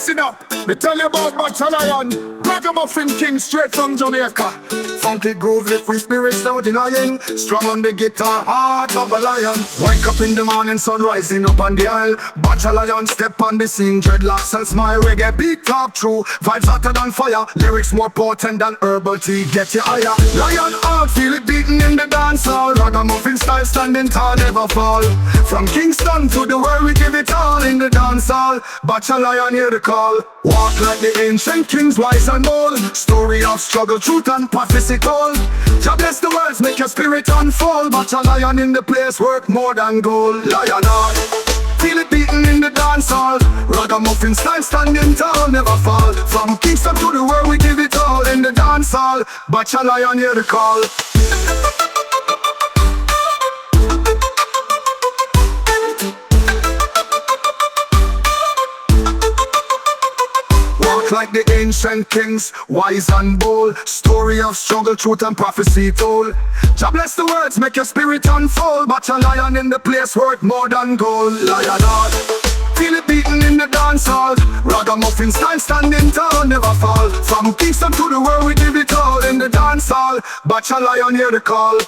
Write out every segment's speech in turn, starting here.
Listen up, me tell you about Bacha Lion, Ragamuffin King straight from Jamaica. Funky groove lift with spirits no denying, strong on the guitar, heart of a lion. Wake up in the morning, sun rising up on the aisle. Bacha Lion step on the scene, dreadlocks and smile. Reggae beat talk true, vibes hotter than fire. Lyrics more potent than herbal tea, get you higher. Lion heart, feel it beating in the dance hall. Ragamuffin style, standing tall, never fall. From Kingston to the world, we give it all in the dance hall. Bacha Lion, hear the call. Walk like the ancient kings, wise and bold. Story of struggle, truth and prophecy told. Jah bless the words, make your spirit unfold. Bacha Lion in the place, work more than gold. Lion heart, feel it beating in the dance hall. Ragamuffin style, standing tall, never fall. From Kingston to the world, we give it all in the dance hall. Bacha Lion, hear the call. Like the ancient kings, wise and bold. Story of struggle, truth and prophecy told. Jah bless the words, make your spirit unfold. Bacha Lion in the place, worth more than gold. Lion heart, feel it beating in the dance hall. Ragamuffin style, standing tall, never fall. From Kingston to the world, we give it all in the dance hall. Bacha Lion, hear the call.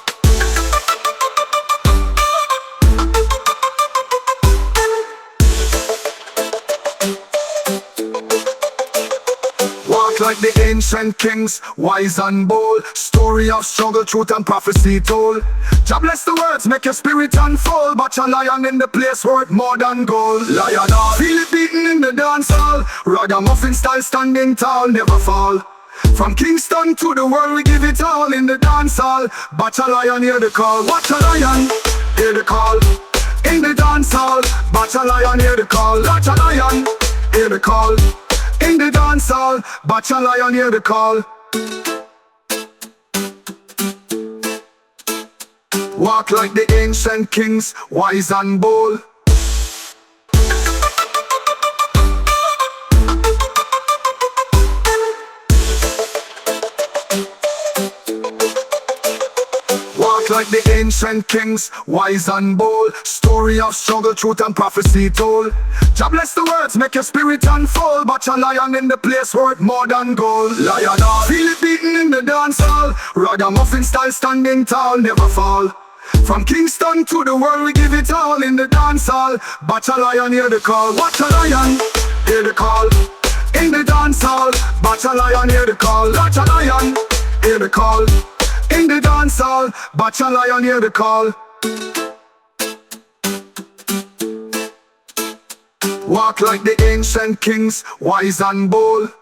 Like the ancient kings, wise and bold. Story of struggle, truth and prophecy told. Jah bless the words, make your spirit unfold. Bacha Lion in the place, worth more than gold. Lion heart, feel it beating in the dance hall. Ragamuffin style, standing tall, never fall. From Kingston to the world, we give it all in the dance hall. Bacha Lion, hear the call. Bacha Lion, hear the call. In the dance hall, Bacha Lion, hear the call. Bacha Lion, hear the call. In the dance hall, Bacha Lion, hear the call. Walk like the ancient kings, wise and bold. Like the ancient kings, wise and bold. Story of struggle, truth and prophecy told. Jah bless the words, make your spirit unfold. Bacha Lion in the place, worth more than gold. Lion heart, feel it beating in the dance hall. Ragamuffin style, standing tall, never fall. From Kingston to the world, we give it all in the dance hall. Bacha Lion, hear the call. Bacha Lion, hear the call. In the dance hall, Bacha Lion, hear the call. Bacha Lion, hear the call. In the dance hall, Bacha Lion, hear the call. Walk like the ancient kings, wise and bold.